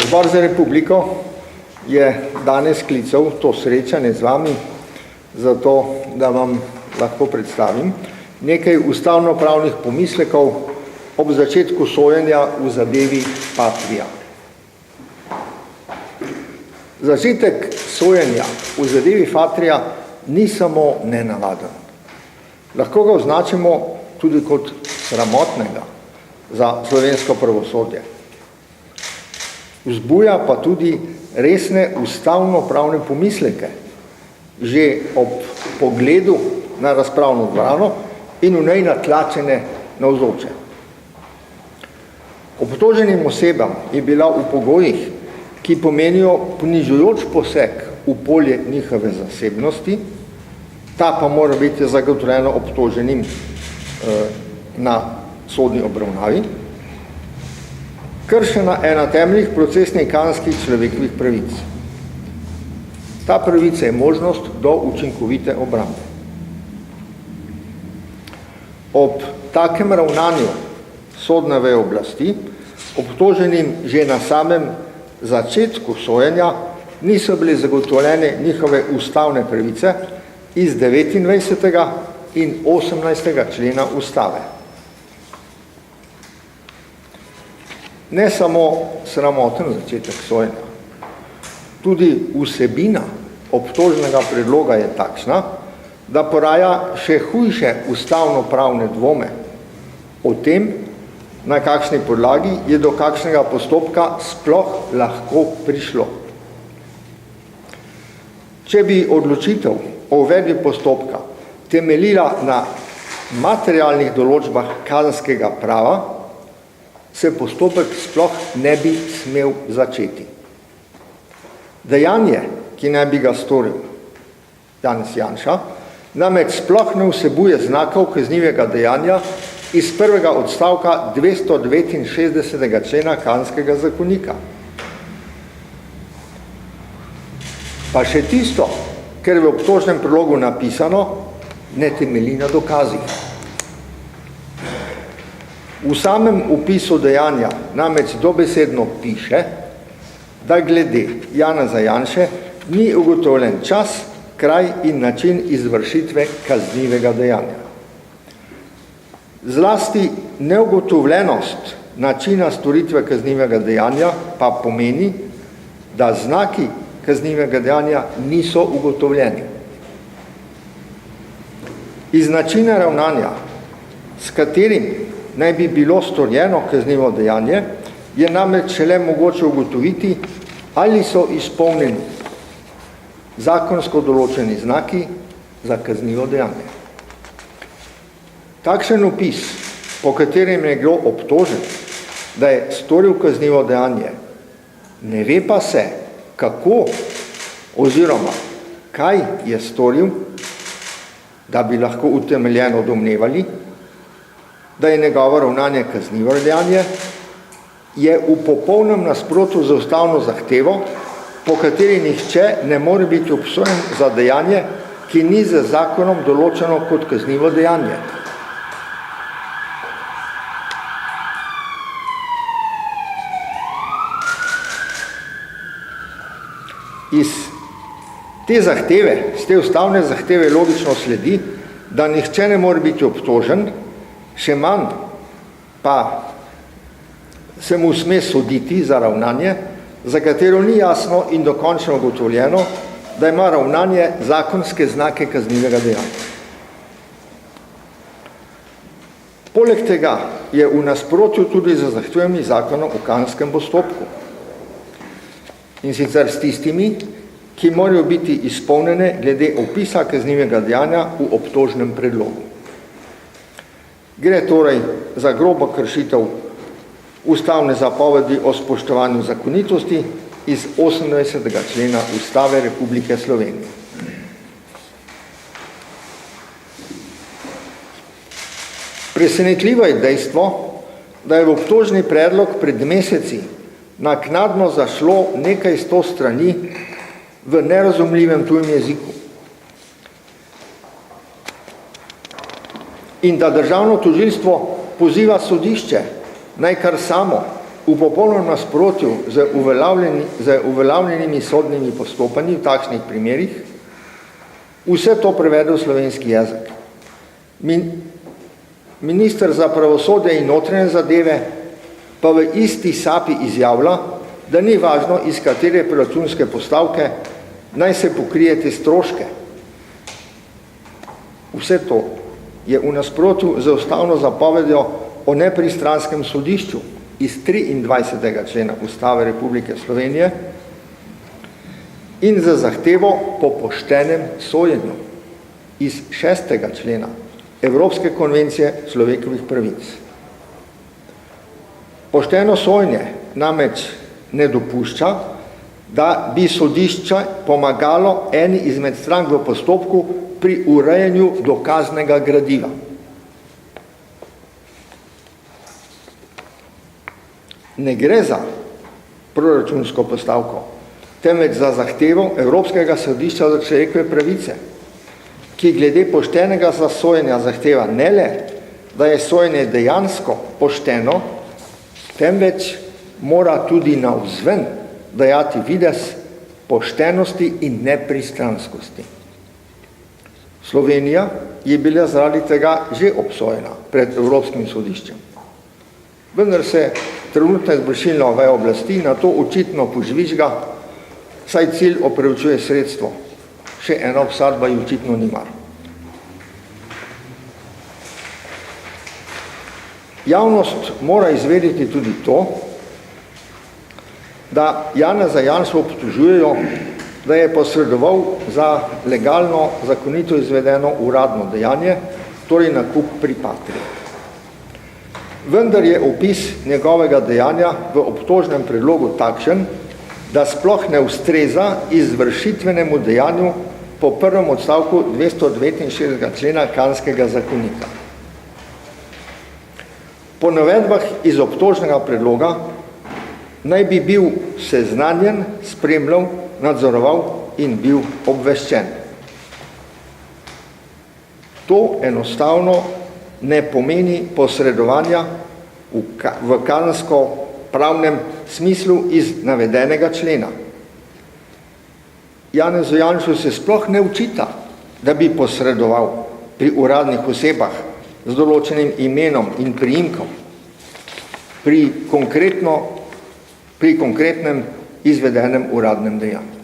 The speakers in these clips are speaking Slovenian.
Zbor za republiko je danes sklical to srečanje z vami, zato da vam lahko predstavim nekaj ustavnopravnih pomislekov ob začetku sojenja v zadevi Patria. Začetek sojenja v zadevi Patria ni samo nenavaden. Lahko ga označimo tudi kot sramotnega za slovensko pravosodje. Vzbuja pa tudi resne ustavnopravne pomisleke, že ob pogledu na razpravno dvorano in v njej natlačene navzoče. Obtoženim osebam je bila v pogojih, ki pomenijo ponižujoč poseg v polje njihove zasebnosti, ta pa mora biti zagotovljena obtoženim na sodni obravnavi, kršena ena temeljnih procesnih kazenskih človekovih pravic. Ta pravica je možnost do učinkovite obrambe. Ob takem ravnanju sodne veje oblasti obtoženim že na samem začetku sojenja niso bile zagotovljene njihove ustavne pravice iz 29. in 18. člena ustave. Ne samo sramoten začetek sojenja, tudi vsebina obtožnega predloga je takšna, da poraja še hujše ustavnopravne dvome o tem, na kakšni podlagi je do kakšnega postopka sploh lahko prišlo. Če bi odločitev o uvedbi postopka temeljila na materialnih določbah kazenskega prava, se postopek sploh ne bi smel začeti. Dejanje, ki naj bi ga storil Janez Janša, namreč sploh ne vsebuje znakov kaznivega dejanja iz prvega odstavka 269. člena kazenskega zakonika. Pa še tisto, ker je v obtožnem predlogu napisano, ne temelji na dokazih. V samem opisu dejanja namreč dobesedno piše, da glede Janeza Janše ni ugotovljen čas, kraj in način izvršitve kaznivega dejanja. Zlasti neugotovljenost načina storitve kaznivega dejanja pa pomeni, da znaki kaznivega dejanja niso ugotovljeni. Iz načina ravnanja, s katerim naj bi bilo storjeno kaznivo dejanje, je namreč šele mogoče ugotoviti, ali so izpolnjeni zakonsko določeni znaki za kaznivo dejanje. Takšen opis, po katerem je kdo obtožen, da je storil kaznivo dejanje, ne ve pa se, kako oziroma kaj je storil, da bi lahko utemeljeno domnevali, da je njegovo ravnanje kaznivo dejanje, je v popolnem nasprotju z ustavno zahtevo, po kateri nihče ne more biti obsojen za dejanje, ki ni z zakonom določeno kot kaznivo dejanje. Iz te zahteve, z te ustavne zahteve logično sledi, da nihče ne more biti obtožen, še manj pa se mu sme soditi za ravnanje, za katero ni jasno in dokončno ugotovljeno, da ima ravnanje zakonske znake kaznivega dejanja. Poleg tega je v nasprotju tudi za zahtevami zakona o kazenskem postopku. In sicer s tistimi, ki morajo biti izpolnjene glede opisa kaznivega dejanja v obtožnem predlogu. Gre torej za grobo kršitev ustavne zapovedi o spoštovanju zakonitosti iz 28. člena Ustave Republike Slovenije. Presenetljivo je dejstvo, da je v obtožni predlog pred meseci naknadno zašlo nekaj 100 strani v nerazumljivem tujem jeziku. In da državno tožilstvo poziva sodišče, naj kar samo v popolnem nasprotju z uveljavljenimi sodnimi postopanji v takšnih primerih, vse to prevedel v slovenski jezik. Minister za pravosodje in notranje zadeve pa v isti sapi izjavlja, da ni važno, iz katere proračunske postavke naj se pokrije te stroške. Vse to je v nasprotju z ustavno zapovedjo o nepristranskem sodišču iz 23. člena Ustave Republike Slovenije in za zahtevo po poštenem sojenju iz 6. člena Evropske konvencije človekovih pravic. Pošteno sojenje namreč ne dopušča, da bi sodišče pomagalo eni izmed strank v postopku pri urejanju dokaznega gradiva. Ne gre za proračunsko postavko, temveč za zahtevo Evropskega sodišča za človekove pravice, ki glede poštenega sojenja zahteva ne le, da je sojenje dejansko pošteno, temveč mora tudi navzven dajati videz poštenosti in nepristranskosti. Slovenija je bila zaradi tega že obsojena pred Evropskim sodiščem. Vendar se trenutna izvršilna veja oblasti na to očitno požvižga, saj cilj opravičuje sredstvo. Še ena obsodba ji očitno ni mar. Javnost mora izvedeti tudi to, da Janeza Janšo obtožujejo, da je posredoval za legalno, zakonito izvedeno uradno dejanje, torej nakup pri Patrii. Vendar je opis njegovega dejanja v obtožnem predlogu takšen, da sploh ne ustreza izvršitvenemu dejanju po prvem odstavku 269. člena Kazenskega zakonika. Po navedbah iz obtožnega predloga naj bi bil seznanjen, spremljal, nadzoroval in bil obveščen. To enostavno ne pomeni posredovanja v kazensko-pravnem smislu iz navedenega člena. Janezu Janšu se sploh ne očita, da bi posredoval pri uradnih osebah z določenim imenom in priimkom pri konkretnem izvedenem uradnem dejanju.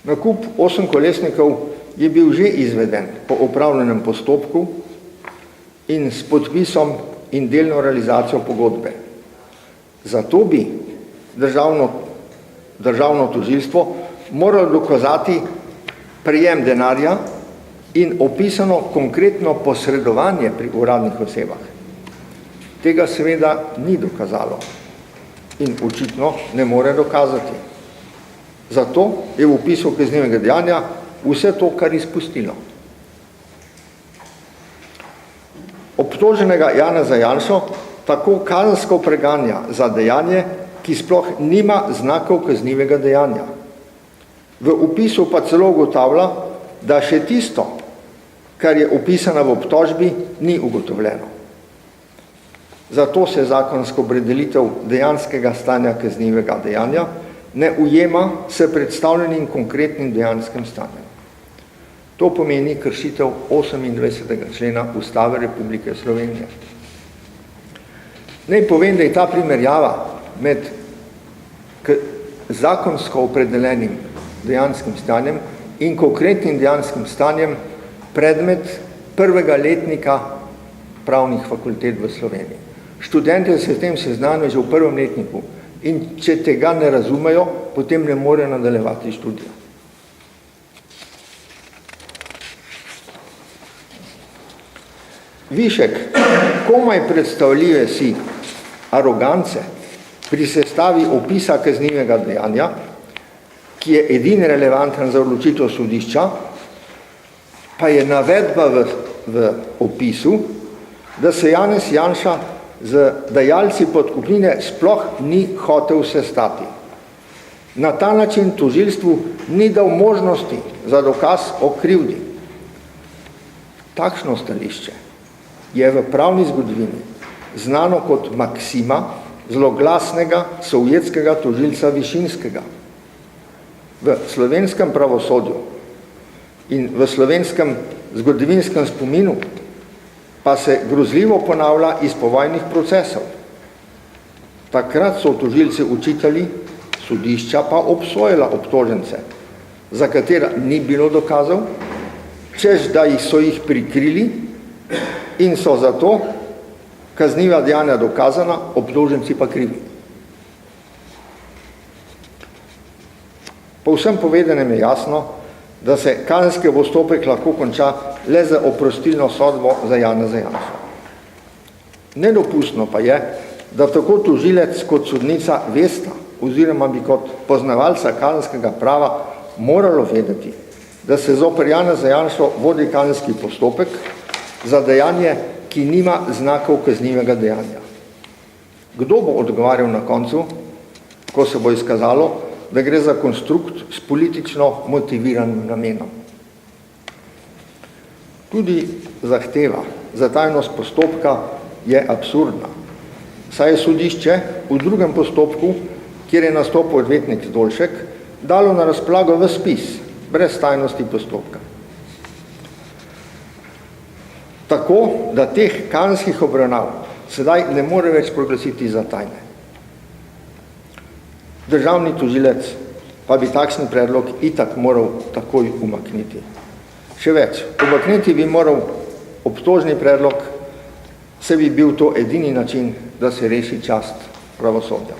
Nakup 8 kolesnikov je bil že izveden po opravljenem postopku in s podpisom in delno realizacijo pogodbe. Zato bi državno tožilstvo moralo dokazati prejem denarja in opisano konkretno posredovanje pri uradnih osebah. Tega seveda ni dokazalo in očitno ne more dokazati. Zato je v opisu kaznivega dejanja vse to, kar izpustilo. Obtoženega Janeza Janšo tako kazensko preganja za dejanje, ki sploh nima znakov kaznivega dejanja. V opisu pa celo ugotavlja, da še tisto, kar je opisano v obtožbi, ni ugotovljeno. Zato se zakonsko opredelitev dejanskega stanja kaznivega dejanja ne ujema s predstavljenim konkretnim dejanskim stanjem. To pomeni kršitev 28. člena Ustave Republike Slovenije. Naj povem, da je ta primerjava med zakonsko opredeljenim dejanskim stanjem in konkretnim dejanskim stanjem predmet prvega letnika pravnih fakultet v Sloveniji. Študente se s tem seznanijo že v prvem letniku in če tega ne razumejo, potem ne morejo nadaljevati študija. Višek komaj predstavljive si arogance pri sestavi opisa kaznivega dejanja, ki je edini relevanten za odločitev sodišča, pa je navedba v opisu, da se Janez Janša z dajalci podkupnine sploh ni hotel sestati. Na ta način tožilstvu ni dal možnosti za dokaz o krivdi. Takšno stališče je v pravni zgodovini znano kot maksima zloglasnega sovjetskega tožilca Višinskega. V slovenskem pravosodju in v slovenskem zgodovinskem spominu pa se grozljivo ponavlja iz povojnih procesov. Takrat so tožilci učitelji, sodišča pa obsojala obtožence, za katera ni bilo dokazov, češ da so jih prikrili in so zato kazniva dejanja dokazana, obtoženci pa krivi. Po vsem povedanem je jasno, da se kazenski postopek lahko konča le za oprostilno sodbo za Janeza Janšo. Nedopustno pa je, da tako tožilec kot sodnica vesta, oziroma bi kot poznavalca kazenskega prava moralo vedeti, da se zoper Janeza Janšo vodi kazenski postopek za dejanje, ki nima znakov kaznivega dejanja. Kdo bo odgovarjal na koncu, ko se bo izkazalo, da gre za konstrukt s politično motiviranim namenom? Tudi zahteva za tajnost postopka je absurdna, saj je sodišče v drugem postopku, kjer je nastopil odvetnik Zdolšek, dalo na razpolago v spis, brez tajnosti postopka. Tako, da teh kazenskih obravnav sedaj ne more več proglasiti za tajne. Državni tožilec pa bi takšen predlog itak moral takoj umakniti. Še več, umakniti bi moral obtožni predlog, se bi bil to edini način, da se reši čast pravosodja.